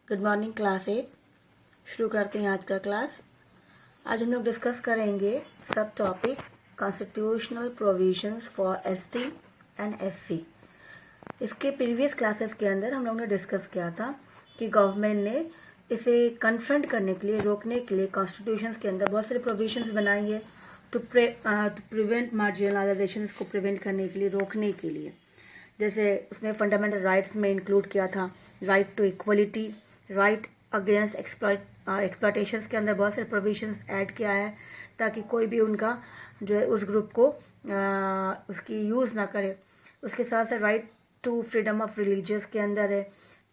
Good morning class 8। शुरू करते हैं आज का क्लास। आज हम लोग डिस्कस करेंगे सब topic constitutional provisions for ST and SC. इसके प्रीवियस क्लासेस के अंदर हम लोग ने डिस्कस किया था कि गवर्नमेंट ने इसे कन्फ्रंट करने के लिए, रोकने के लिए कॉन्स्टिट्यूशन के अंदर बहुत सारे प्रोविजंस बनाई है टू प्रिवेंट मार्जिनलाइजेशन को प्रिवेंट करने के लिए, रोकने के लिए। जैसे उसने फंडामेंटल राइट्स में इंक्लूड किया था right to equality, right against exploitation के अंदर बहुत सारे प्रोविजंस ऐड किया है ताकि कोई भी उनका जो है उस ग्रुप को उसकी यूज़ ना करे। उसके साथ साथ right to freedom of religious के अंदर है,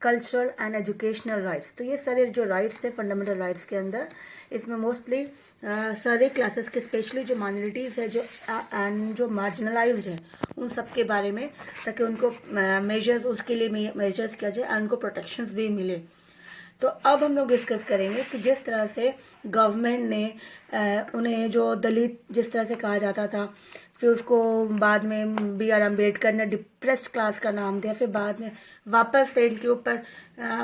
कल्चरल एंड एजुकेशनल राइट्स। तो ये सारे जो राइट्स है फंडामेंटल राइट्स के अंदर, इसमें मोस्टली सारे क्लासेस के स्पेशली जो माइनॉरिटीज़ है जो मार्जिनलाइज्ड है उन सब के बारे में, ताकि उनको मेजर्स उसके लिए मेजर्स किया जाए और उनको प्रोटेक्शंस भी मिले। तो अब हम लोग डिस्कस करेंगे कि जिस तरह से गवर्नमेंट ने उन्हें जो दलित जिस तरह से कहा जाता था, फिर उसको बाद में B.R. अम्बेडकर ने डिप्रेस्ड क्लास का नाम दिया, फिर बाद में वापस से इनके ऊपर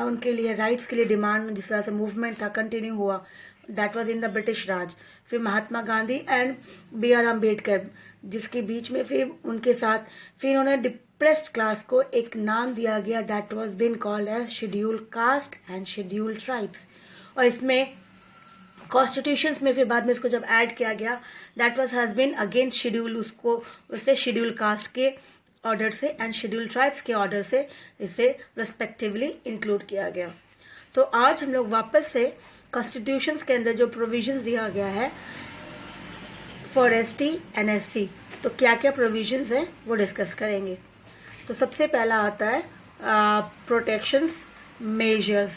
उनके लिए राइट्स के लिए डिमांड जिस तरह से मूवमेंट था कंटिन्यू हुआ, that was in the British Raj. फिर महात्मा गांधी एंड B.R. अम्बेडकर जिसके बीच में फिर उनके साथ फिर उन्हें डिप्रेस्ड क्लास को एक नाम दिया गया, that was been called as scheduled caste and scheduled tribes. और इसमें कॉन्स्टिट्यूशन में फिर बाद में इसको जब ऐड किया गया, that was has been again schedule, उसको उससे शेड्यूल कास्ट के ऑर्डर से एंड शेड्यूल ट्राइब्स के ऑर्डर से इसे रेस्पेक्टिवली इंक्लूड किया गया। तो आज हम लोग वापस से कॉन्स्टिट्यूशन के अंदर जो प्रोविजंस दिया गया है फॉर एसटी एंड एससी, तो क्या क्या प्रोविजंस है वो डिस्कस करेंगे। तो सबसे पहला आता है प्रोटेक्शंस मेजर्स,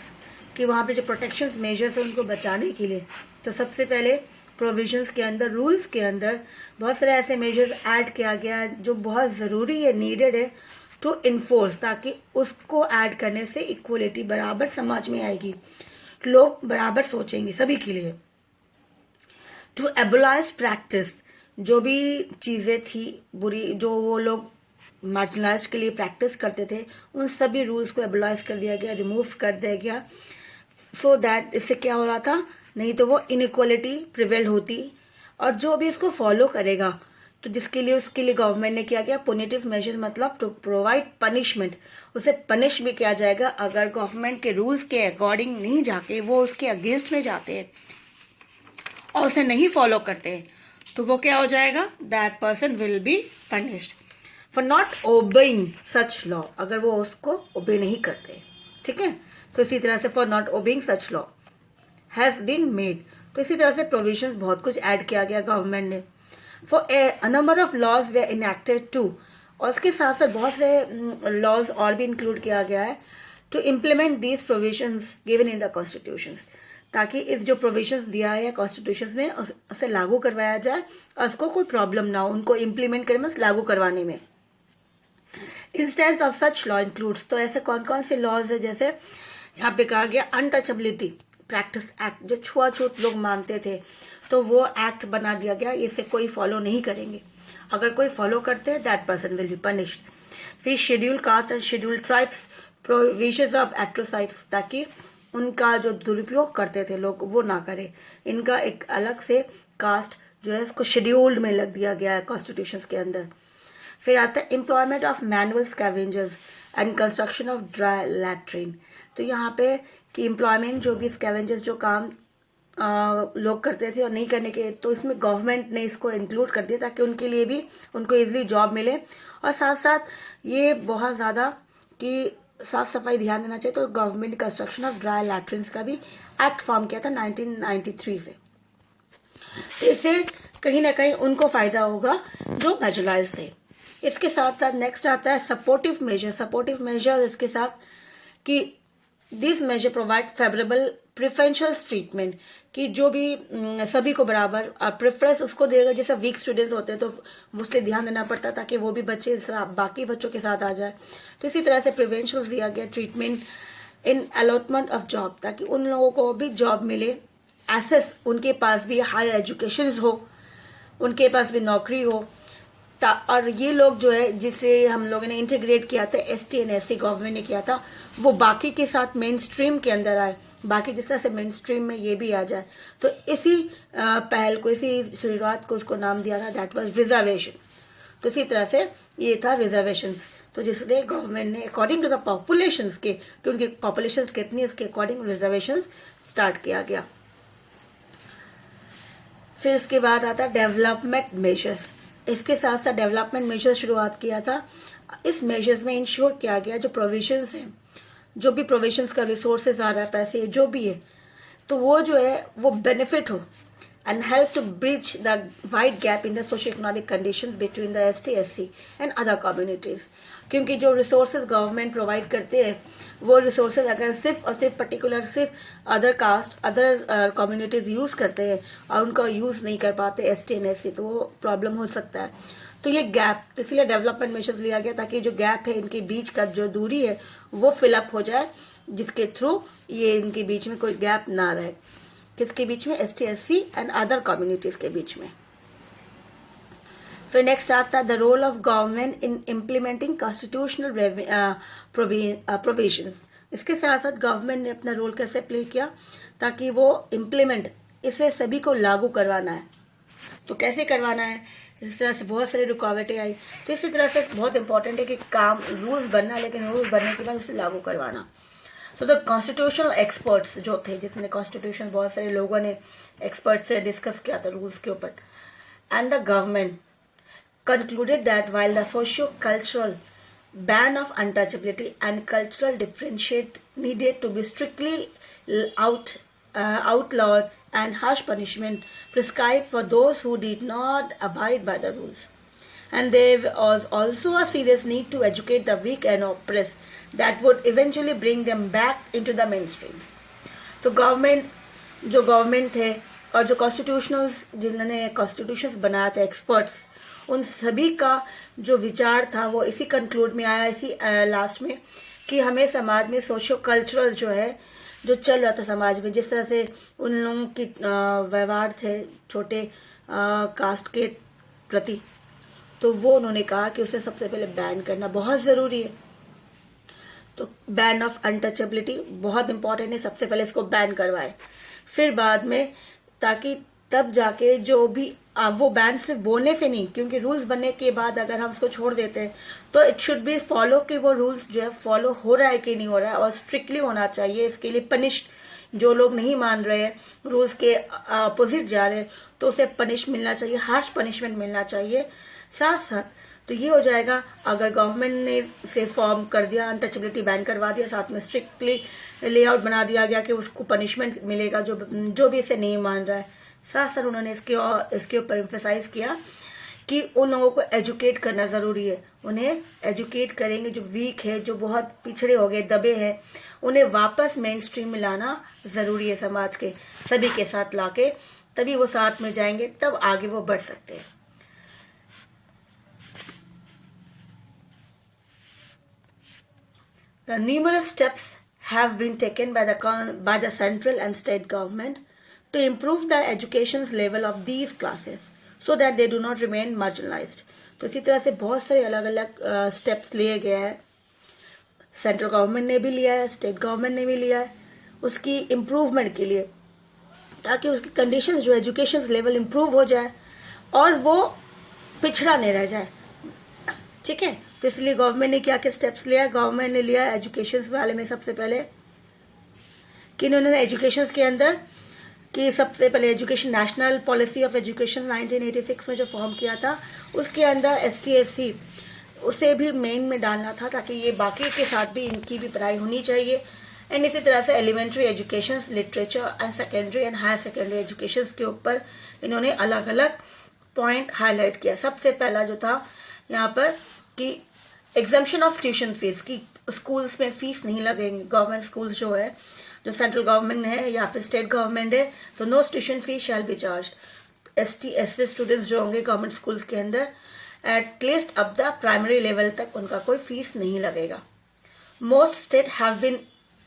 कि वहाँ पे जो प्रोटेक्शंस मेजर्स है उनको बचाने के लिए। तो सबसे पहले प्रोविजंस के अंदर, रूल्स के अंदर बहुत सारे ऐसे मेजर्स ऐड किया गया है जो बहुत ज़रूरी है, नीडेड है टू इन्फोर्स, ताकि उसको ऐड करने से इक्वलिटी बराबर समाज में आएगी, लोग बराबर सोचेंगे सभी के लिए। टू एबोलाइज प्रैक्टिस, जो भी चीज़ें थी बुरी जो वो लोग मार्जिनलाइज के लिए प्रैक्टिस करते थे, उन सभी रूल्स को एबोलाइज कर दिया गया, रिमूव कर दिया गया, सो दैट इससे क्या हो रहा था, नहीं तो वो इनइक्वालिटी प्रिवेल होती। और जो भी इसको फॉलो करेगा, तो जिसके लिए उसके लिए गवर्नमेंट ने किया गया पुनिटिव मेजर, मतलब टू प्रोवाइड पनिशमेंट, उसे पनिश भी किया जाएगा अगर गवर्नमेंट के रूल्स के अकॉर्डिंग नहीं जाके वो उसके अगेंस्ट में जाते हैं और उसे नहीं फॉलो करते हैं, तो वो क्या हो जाएगा, that person will be punished for not obeying such law, अगर वो उसको ओबे नहीं करते। ठीक है, तो इसी तरह से for not obeying such law has been made. तो इसी तरह से प्रोविजंस बहुत कुछ ऐड किया गया गवर्नमेंट ने। For a number of laws were enacted to, और उसके साथ साथ बहुत सारे लॉज और भी इंक्लूड किया गया है to implement these provisions given in the constitution, ताकि इस जो प्रोविजंस दिया है कॉन्स्टिट्यूशन में उसे लागू करवाया जाए और उसको कोई प्रॉब्लम ना हो उनको इम्प्लीमेंट करने में, लागू करवाने में। Instance of such law includes, तो ऐसे कौन कौन से लॉज है, जैसे यहाँ पे कहा गया अनटचेबिलिटी प्रैक्टिस एक्ट, जो छुआछूत लोग मानते थे तो वो एक्ट बना दिया गया, इसे कोई फॉलो नहीं करेंगे, अगर कोई फॉलो करते हैं that person will be punished. फिर schedule caste and schedule tribes provisions of atrocities, ताकि उनका जो दुरुपयोग करते थे लोग वो ना करे, इनका एक अलग से कास्ट जो है इसको शेड्यूल्ड में लग दिया गया है कॉन्स्टिट्यूशन के अंदर। फिर आता है employment of manual scavengers and construction of dry latrine, तो यहाँ पे कि एम्प्लॉयमेंट जो भी स्कैवेंजर्स जो काम लोग करते थे और नहीं करने के, तो इसमें गवर्नमेंट ने इसको इंक्लूड कर दिया ताकि उनके लिए भी उनको इजीली जॉब मिले। और साथ साथ ये बहुत ज़्यादा कि साफ सफाई ध्यान देना चाहिए, तो गवर्नमेंट ने कंस्ट्रक्शन ऑफ ड्राई लैट्रिन्स का भी एक्ट फॉर्म किया था 1993 से। तो इससे कहीं ना कहीं उनको फायदा होगा जो मैजुलाइज थे। इसके साथ साथ नेक्स्ट आता है सपोर्टिव मेजर। सपोर्टिव मेजर इसके साथ कि this measure provide favourable preferential treatment, कि जो भी सभी को बराबर प्रेफरेंस उसको देगा, जैसे वीक स्टूडेंट्स होते हैं तो उससे ध्यान देना पड़ता है ताकि वो भी बच्चे बाकी बच्चों के साथ आ जाए। तो इसी तरह से प्रिवेंशन दिया गया treatment in allotment of job, ताकि उन लोगों को भी जॉब मिले, एसेस उनके पास भी हायर एजुकेशन हो, उनके पास भी नौकरी हो। और ये लोग जो है जिसे हम लोगों ने इंटीग्रेट किया था ST एंड SC गवर्नमेंट ने किया था, वो बाकी के साथ मेन स्ट्रीम के अंदर आए, बाकी जिस तरह से मेन स्ट्रीम में ये भी आ जाए। तो इसी पहल को, इसी शुरुआत को उसको नाम दिया था, दैट वाज रिजर्वेशन। तो इसी तरह से ये था रिजर्वेशंस। तो जिसने गवर्नमेंट ने अकॉर्डिंग टू द पॉपुलेशंस के, कि उनकी पॉपुलेशंस कितनी है उसके अकॉर्डिंग रिजर्वेशंस स्टार्ट किया गया। फिर इसके बाद आता डेवलपमेंट मेजर्स। इसके साथ साथ डेवलपमेंट मेजर्स शुरुआत किया था। इस मेजर्स में इंश्योर किया गया जो प्रोविजंस हैं, जो भी प्रोविजंस का रिसोर्सेज आ रहा है, पैसे जो भी है, तो वो जो है वो बेनिफिट हो and help to bridge the wide gap in the socio-economic conditions between the ST, SC and other communities। क्योंकि जो रिसोर्सेज गवर्नमेंट प्रोवाइड करते हैं वो रिसोर्सेज अगर सिर्फ और सिर्फ पर्टिकुलर सिर्फ other caste, other communities use करते हैं और उनका यूज नहीं कर पाते ST एंड SC, तो वो प्रॉब्लम हो सकता है। तो ये गैप, तो इसलिए डेवलपमेंट मेजर्स लिया गया ताकि जो गैप है इनके बीच का जो दूरी है वो फिलअप हो जाए, जिसके थ्रू ये इनके बीच में कोई गैप ना रहे। किसके बीच में? ST, SC and other communities के बीच में। फिर नेक्स्ट आता है the role of government in implementing constitutional provisions. इसके साथ साथ गवर्नमेंट ने अपना रोल कैसे प्ले किया ताकि वो इम्प्लीमेंट, इसे सभी को लागू करवाना है। तो कैसे करवाना है, इस तरह से बहुत सारी रुकावटें आई। तो इसी तरह से बहुत इंपॉर्टेंट है कि काम रूल्स बनना, लेकिन रूल्स बनने के बाद उसे लागू करवाना। तो द कॉन्स्टिट्यूशनल एक्सपर्ट्स जो थे, जिसने कॉन्स्टिट्यूशन बहुत सारे लोगों ने एक्सपर्ट से डिस्कस किया था रूल्स के ऊपर, and the government concluded that while the socio-cultural ban of untouchability and cultural differentiate needed to be strictly outlawed and harsh punishment prescribed for those who did not abide by the rules, and there was also a serious need to educate the weak and oppressed that would eventually bring them back into the mainstream। तो government थे और जो कॉन्स्टिट्यूशनल्स, जिन्होंने constitutions बनाया था, experts, उन सभी का जो विचार था वो इसी कंक्लूड में आया, इसी लास्ट में, कि हमें समाज में सोशो कल्चरल जो है, जो चल रहा था समाज में, जिस तरह से उन लोगों की व्यवहार थे छोटे कास्ट के प्रति, तो वो उन्होंने कहा कि उसे सबसे पहले बैन करना बहुत ज़रूरी है। तो बैन ऑफ अनटचेबिलिटी बहुत इंपॉर्टेंट है, सबसे पहले इसको बैन करवाए, फिर बाद में, ताकि तब जाके जो भी वो बैन सिर्फ बोलने से नहीं, क्योंकि रूल्स बनने के बाद अगर हम उसको छोड़ देते हैं तो इट शुड बी फॉलो, कि वो रूल्स जो है फॉलो हो रहा है कि नहीं हो रहा है, और स्ट्रिक्टली होना चाहिए। इसके लिए पनिश, जो लोग नहीं मान रहे हैं, रूल्स के अपोजिट जा रहे हैं, तो उसे पनिश मिलना चाहिए, हार्श पनिशमेंट मिलना चाहिए। साथ साथ तो ये हो जाएगा अगर गवर्नमेंट ने से फॉर्म कर दिया, अनटचेबिलिटी बैन करवा दिया, साथ में स्ट्रिक्टली लेआउट बना दिया गया कि उसको पनिशमेंट मिलेगा जो भी इसे नहीं मान रहा है। साथ साथ उन्होंने इसके ऊपर एम्फेसाइज किया कि उन लोगों को एजुकेट करना ज़रूरी है। उन्हें एजुकेट करेंगे, जो वीक है, जो बहुत पिछड़े हो गए, दबे हैं, उन्हें वापस मेन स्ट्रीम में लाना ज़रूरी है, समाज के सभी के साथ लाके, तभी वो साथ में जाएंगे, तब आगे वो बढ़ सकते हैं। The numerous steps have been taken by the central and state government to improve the education level of these classes so that they do not remain marginalized। तो इसी तरह से बहुत सारे अलग अलग स्टेप्स लिए गए हैं, सेंट्रल गवर्नमेंट ने भी लिया है, स्टेट गवर्नमेंट ने भी लिया है, उसकी इम्प्रूवमेंट के लिए, ताकि उसकी कंडीशंस जो एजुकेशन लेवल इम्प्रूव हो जाए और वो पिछड़ा नहीं रह जाए। ठीक है, तो इसलिए गवर्नमेंट ने क्या क्या स्टेप्स लिया? गवर्नमेंट ने लिया एजुकेशन वाले में सबसे पहले कि इन्होंने एजुकेशन के अंदर कि सबसे पहले education national policy of education 1986 में जो फॉर्म किया था, उसके अंदर ST SC उसे भी मेन में डालना था, ताकि ये बाकी के साथ भी इनकी भी पढ़ाई होनी चाहिए। एंड इसी तरह से elementary education, literature and secondary and higher secondary education के ऊपर इन्होंने अलग अलग पॉइंट हाईलाइट किया। सबसे पहला जो था यहाँ पर कि एग्जम्पशन ऑफ ट्यूशन फीस, की स्कूल्स में फीस नहीं लगेंगे। गवर्नमेंट स्कूल्स जो है, जो सेंट्रल गवर्नमेंट है या फिर स्टेट गवर्नमेंट है, तो no tuition fees shall be charge. ST SC students जो होंगे गवर्नमेंट स्कूल्स के अंदर, एटलीस्ट अब द प्राइमरी लेवल तक उनका कोई फीस नहीं लगेगा। Most state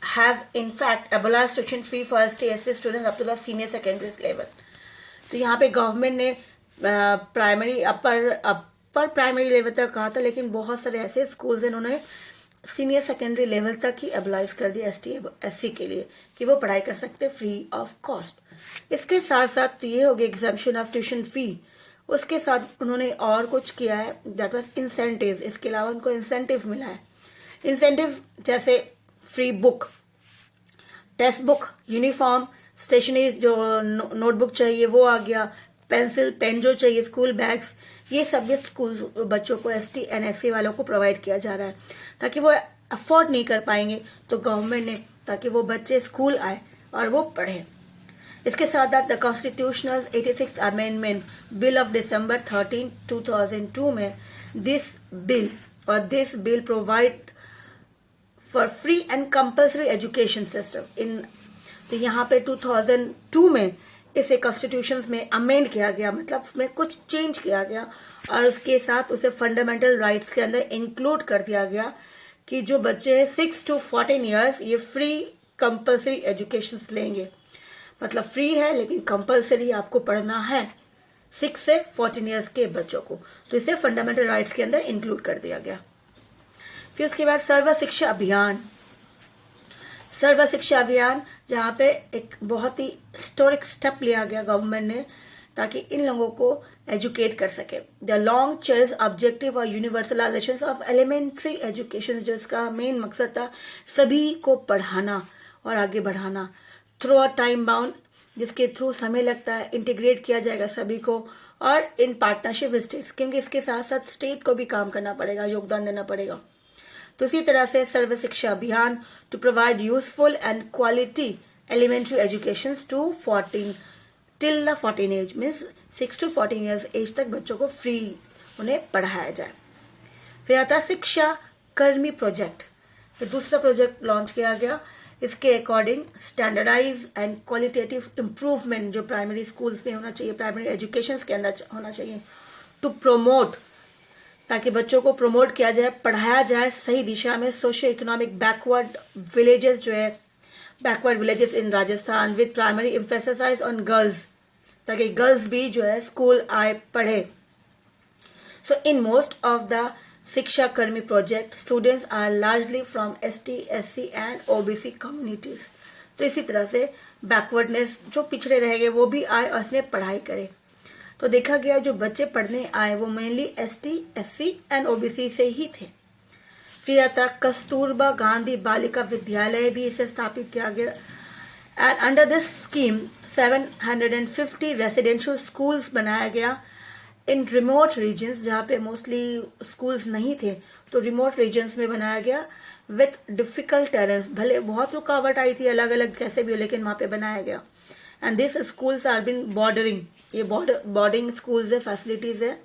have in fact abolished tuition fee for ST SC students up to the senior secondary level। तो यहाँ पे गवर्नमेंट ने प्राइमरी, अपर, पर प्राइमरी लेवल तक कहा था, लेकिन बहुत सारे ऐसे स्कूल्स इन्होंने सीनियर सेकेंडरी लेवल तक ही एबलाइज कर दिया ST/SC के लिए कि वो पढ़ाई कर सकते फ्री ऑफ कॉस्ट। इसके साथ साथ ये हो गया एग्जाम्पशन ऑफ ट्यूशन फी। उसके साथ उन्होंने और कुछ किया है, दैट वाज इंसेंटिव। इसके अलावा उनको इंसेंटिव मिला है। इंसेंटिव जैसे free book, text book, uniform, stationery जो नोटबुक चाहिए वो आ गया, पेंसिल पेन जो चाहिए, स्कूल बैग्स, ये सब भी स्कूल बच्चों को ST/SC वालों को प्रोवाइड किया जा रहा है ताकि वो अफोर्ड नहीं कर पाएंगे तो गवर्नमेंट ने, ताकि वो बच्चे स्कूल आए और वो पढ़ें। इसके साथ साथ the constitutional 86 amendment bill of December 13, 2002 में this bill provide for free and compulsory education system in. तो यहाँ पे 2002 में इसे कॉन्स्टिट्यूशन में अमेंड किया गया, मतलब उसमें कुछ चेंज किया गया और उसके साथ उसे फंडामेंटल राइट्स के अंदर इंक्लूड कर दिया गया कि जो बच्चे हैं 6 to 14 ईयर्स ये फ्री कंपल्सरी एजुकेशन लेंगे। मतलब फ्री है लेकिन कंपल्सरी आपको पढ़ना है 6 से 14 ईयर्स के बच्चों को, तो इसे फंडामेंटल राइट्स के अंदर इंक्लूड कर दिया गया। फिर उसके बाद सर्व शिक्षा अभियान। सर्व शिक्षा अभियान जहाँ पे एक बहुत ही हिस्टोरिक स्टेप लिया गया गवर्नमेंट ने ताकि इन लोगों को एजुकेट कर सके। द लॉन्ग चेरिश ऑब्जेक्टिव और यूनिवर्सलाइजेशन ऑफ एलिमेंट्री एजुकेशन, जो इसका मेन मकसद था सभी को पढ़ाना और आगे बढ़ाना थ्रू अ टाइम बाउंड, जिसके थ्रू समय लगता है, इंटीग्रेट किया जाएगा सभी को और इन पार्टनरशिप विद स्टेट्स, क्योंकि इसके साथ साथ स्टेट को भी काम करना पड़ेगा, योगदान देना पड़ेगा। तो इसी तरह से Sarva Shiksha Abhiyan to provide useful and quality elementary education to 14 till the 14 age, means 6 to 14 years age तक बच्चों को फ्री उन्हें पढ़ाया जाए। फिर आता है शिक्षा कर्मी प्रोजेक्ट। फिर दूसरा प्रोजेक्ट लॉन्च किया गया। इसके according standardise and qualitative improvement जो प्राइमरी स्कूल्स में होना चाहिए, प्राइमरी एजुकेशन के अंदर होना चाहिए, टू प्रोमोट, ताकि बच्चों को प्रमोट किया जाए, पढ़ाया जाए सही दिशा में सोशियो इकोनॉमिक बैकवर्ड विलेजेस जो है, backward villages in Rajasthan with primary emphasise on girls, ताकि गर्ल्स भी जो है स्कूल आए पढ़े। So in most of the Shiksha Karmi project students are largely from ST/SC and OBC communities. तो इसी तरह से बैकवर्डनेस जो पिछड़े रह गए वो भी आए और इसमें पढ़ाई करें। तो देखा गया जो बच्चे पढ़ने आए वो मेनली ST/SC एंड OBC से ही थे। फिर आता कस्तूरबा गांधी बालिका विद्यालय भी इसे स्थापित किया गया and under this scheme 750 residential schools बनाया गया इन रिमोट रीजन्स, जहाँ पे मोस्टली स्कूल्स नहीं थे तो रिमोट रीजन्स में बनाया गया विथ डिफिकल्ट टेरेंस, भले बहुत रुकावट आई थी अलग अलग कैसे भी हो, लेकिन वहाँ पे बनाया गया। And this schools are been bordering, ये बोर्डिंग स्कूल्स है, फैसिलिटीज है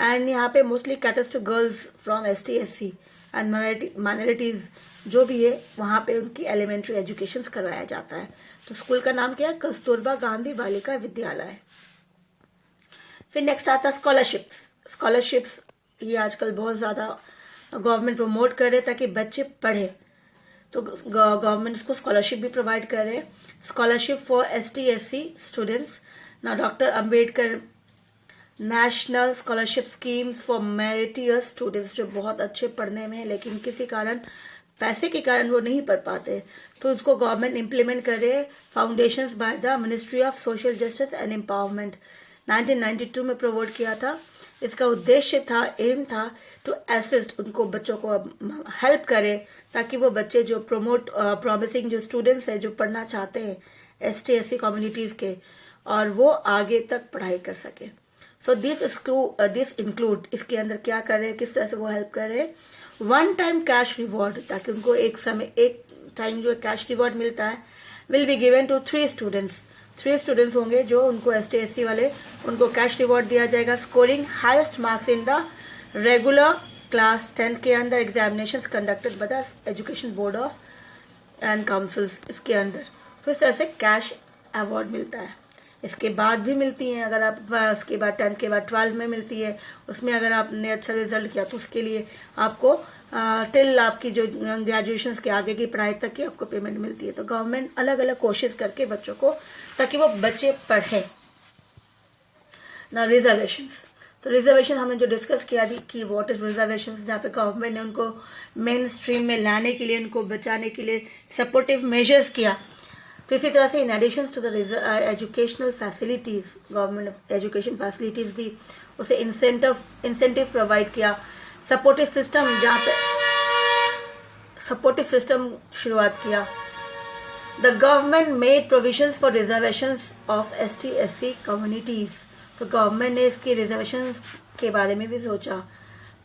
एंड यहाँ पे mostly caters to girls from ST/SC and minorities जो भी है वहाँ पे उनकी एलिमेंट्री एजुकेशन करवाया जाता है। तो स्कूल का नाम क्या है? कस्तूरबा गांधी बालिका विद्यालय। फिर नेक्स्ट आता है स्कॉलरशिप्स। स्कॉलरशिप्स ये आजकल बहुत ज़्यादा गवर्नमेंट प्रमोट कर रहे ताकि बच्चे पढ़े, तो गवर्नमेंट इसको स्कॉलरशिप भी प्रोवाइड कर रहे हैं। स्कॉलरशिप फॉर ST/SC स्टूडेंट्स ना, doctor Ambedkar national scholarship schemes for meritorious students जो बहुत अच्छे पढ़ने में है लेकिन किसी कारण पैसे के कारण वो नहीं पढ़ पाते, तो उसको गवर्नमेंट इम्प्लीमेंट कर रहे हैं foundations by the ministry of social justice and empowerment. 1992 में प्रोवाइड किया था। इसका उद्देश्य था, एम था टू असिस्ट, उनको बच्चों को हेल्प करे ताकि वो बच्चे जो प्रॉमिसिंग जो स्टूडेंट्स हैं जो पढ़ना चाहते हैं ST/SC कम्युनिटीज़ के, और वो आगे तक पढ़ाई कर सके। सो दिस इंक्लूड, इसके अंदर क्या कर रहे हैं, किस तरह से वो हेल्प कर रहे हैं, 1 टाइम कैश रिवॉर्ड, ताकि उनको एक टाइम जो कैश रिवॉर्ड मिलता है will be given to 3 students. 3 students होंगे जो उनको ST/SC वाले, उनको कैश रिवॉर्ड दिया जाएगा scoring highest marks in the regular class 10 के अंदर examination conducted by the education board of and councils इसके अंदर। तो इस तरह से कैश अवार्ड मिलता है। इसके बाद भी मिलती हैं, अगर आप उसके बाद 10 के बाद 12 में मिलती है, उसमें अगर आपने अच्छा रिजल्ट किया तो उसके लिए आपको टिल आपकी जो ग्रेजुएशन के आगे की पढ़ाई तक की आपको पेमेंट मिलती है। तो गवर्नमेंट अलग अलग कोशिश करके बच्चों को, ताकि वो बच्चे पढ़ें ना। रिजर्वेशंस, तो रिजर्वेशन हमने जो डिस्कस किया थी कि व्हाट इज रिजर्वेशन, जहाँ पे गवर्नमेंट ने उनको मेन स्ट्रीम में लाने के लिए, उनको बचाने के लिए सपोर्टिव मेजर्स किया। तो इसी तरह से in addition to the educational facilities, government education facilities दी, उसे इंसेंटिव प्रोवाइड किया, सपोर्टिव सिस्टम, जहाँ पे सपोर्टिव सिस्टम शुरुआत किया। The government made provisions for reservations of ST/SC communities. तो गवर्नमेंट ने इसकी रिजर्वेशंस के बारे में भी सोचा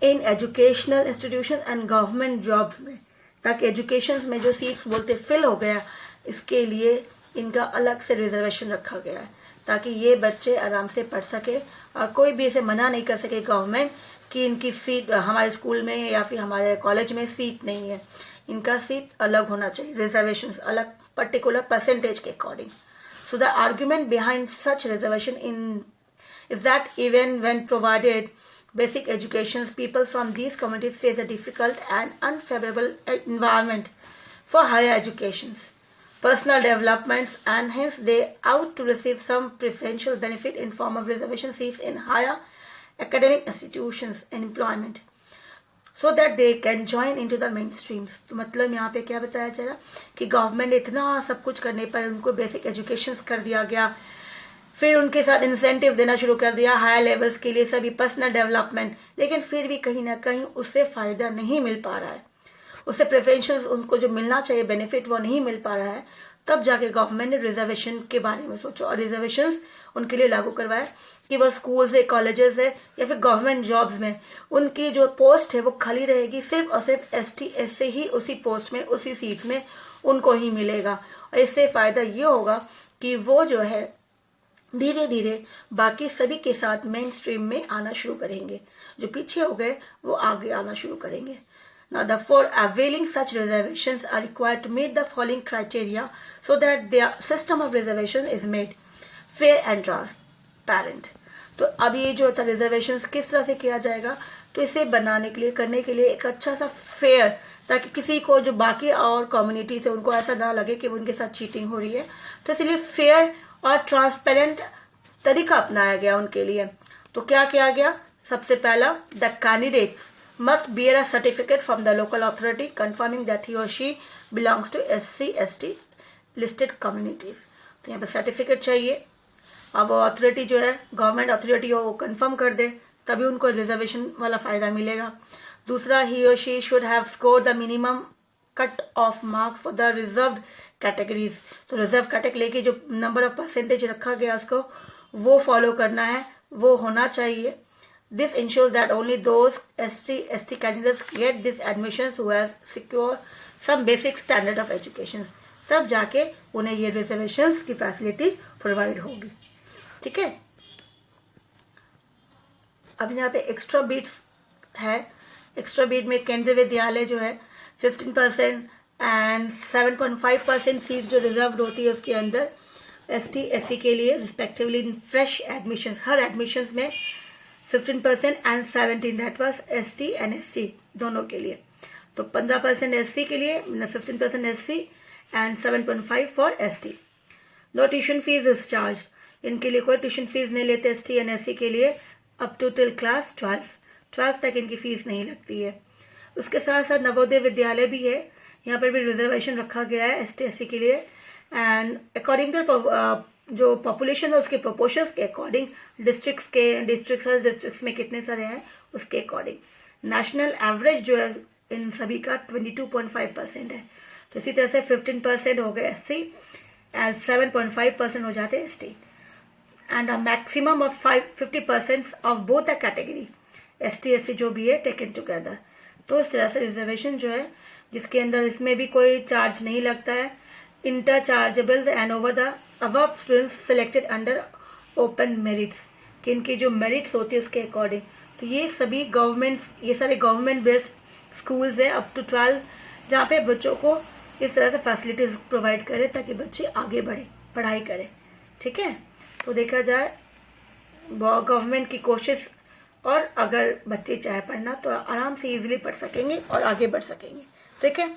इन educational institution and government jobs में, ताकि एजुकेशन में जो सीट्स बोलते फिल हो गया, इसके लिए इनका अलग से रिजर्वेशन रखा गया है, ताकि ये बच्चे आराम से पढ़ सके और कोई भी इसे मना नहीं कर सके गवर्नमेंट कि इनकी सीट हमारे स्कूल में या फिर हमारे कॉलेज में सीट नहीं है, इनका सीट अलग होना चाहिए, रिजर्वेशन अलग पर्टिकुलर परसेंटेज के according. So the argument behind such reservation in is that even when provided basic education, people from these communities face a difficult and unfavorable environment for higher educations, personal developments, and hence they ought to receive some preferential benefit in form of reservation seats in higher academic institutions and employment, so that they can join into the mainstreams। तो मतलब यहाँ पे क्या बताया जा रहा कि government ने इतना सब कुछ करने पर उनको बेसिक एजुकेशन कर दिया गया, फिर उनके साथ इंसेंटिव देना शुरू कर दिया हायर लेवल्स के लिए, सभी पर्सनल डेवलपमेंट, लेकिन फिर भी कहीं ना कहीं उससे फ़ायदा नहीं मिल पा रहा है, उससे प्रेफरेंशियल उनको जो मिलना चाहिए बेनिफिट वो नहीं मिल पा रहा है। तब जाके गवर्नमेंट ने रिजर्वेशन के बारे में सोचा और रिजर्वेशंस उनके लिए लागू करवाया कि वह स्कूल्स है, कॉलेजेस है या फिर गवर्नमेंट जॉब्स में उनकी जो पोस्ट है वो खाली रहेगी, सिर्फ और सिर्फ ST/SC ही उसी पोस्ट में, उसी सीट्स में उनको ही मिलेगा। और इससे फ़ायदा ये होगा कि वो जो है धीरे धीरे बाकी सभी के साथ मेन स्ट्रीम में आना शुरू करेंगे, जो पीछे हो गए वो आगे आना शुरू करेंगे। Now, therefore, availing such reservations are required to meet the following criteria so that the system of reservation is made fair and transparent। तो अब ये जो था रिजर्वेशंस किस तरह से किया जाएगा, तो इसे बनाने के लिए, करने के लिए एक अच्छा सा फेयर, ताकि किसी को जो बाकी और कम्युनिटी से उनको ऐसा ना लगे कि उनके साथ चीटिंग हो रही है, तो इसलिए फेयर और ट्रांसपेरेंट तरीका अपनाया गया उनके लिए। तो क्या किया गया, सबसे पहला, the candidates must bear a certificate from the local authority confirming that he or she belongs to SC/ST listed communities। तो यहाँ पे सर्टिफिकेट चाहिए, अब वो अथॉरिटी जो है गवर्नमेंट अथॉरिटी वो कंफर्म कर दे, तभी उनको रिजर्वेशन वाला फ़ायदा मिलेगा। दूसरा, he or she should have scored the minimum cut off marks for the reserve categories. तो रिजर्व कैटेगरी के जो नंबर ऑफ परसेंटेज रखा गया उसको वो फॉलो करना है, वो होना चाहिए। This ensures that only those ST candidates get this admissions who has secured some basic standard of education। तब जाके उन्हें ये रिजर्वेशंस की फैसिलिटी प्रोवाइड होगी। ठीक है, अब यहाँ पे एक्स्ट्रा बीट्स है। एक्स्ट्रा बीट में केंद्रीय विद्यालय जो है 15% एंड 7.5% सीट जो रिजर्व होती है उसके अंदर ST/SC के लिए respectively in fresh admission, her admission में 15% and 17, that was ST and SC दोनों के लिए। तो 15% SC के लिए, 15% SC and 7.5 for ST। No tuition fees is charge, इनके लिए कोई ट्यूशन फीस नहीं लेते ST एंड SC के लिए अप टू टिल क्लास 12 तक इनकी फीस नहीं लगती है। उसके साथ साथ नवोदय विद्यालय भी है, यहाँ पर भी रिजर्वेशन रखा गया है ST/SC के लिए एंड अकॉर्डिंग टू जो पॉपुलेशन है उसके प्रोपोर्शंस के अकॉर्डिंग, डिस्ट्रिक्ट्स में कितने सारे हैं उसके अकॉर्डिंग नेशनल एवरेज जो है इन सभी का 22.5% है। तो इसी तरह से 15% हो गए SC एंड 7.5% हो जाते ST and a maximum of 50% of both the category ST/SC जो भी है टेकन टुगेदर। तो इस तरह से रिजर्वेशन जो है जिसके अंदर इसमें भी कोई चार्ज नहीं लगता है, interchangeable and over the above students selected under open merits, कि इनकी जो मेरिट्स होती है उसके अकॉर्डिंग। तो ये सभी ये सारे गवर्नमेंट बेस्ड स्कूल्स हैं अप टू 12, जहाँ पे बच्चों को इस तरह से फैसिलिटीज प्रोवाइड करें ताकि बच्चे आगे बढ़े, पढ़ाई करें। ठीक है, तो देखा जाए गवर्नमेंट की कोशिश, और अगर बच्चे चाहे पढ़ना तो आराम से इजीली पढ़ सकेंगे और आगे बढ़ सकेंगे। ठीक है,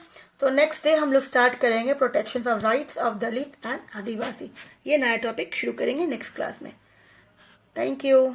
तो नेक्स्ट डे हम लोग स्टार्ट करेंगे protection of rights of Dalit and Adivasi. ये नया टॉपिक शुरू करेंगे नेक्स्ट क्लास में। Thank you.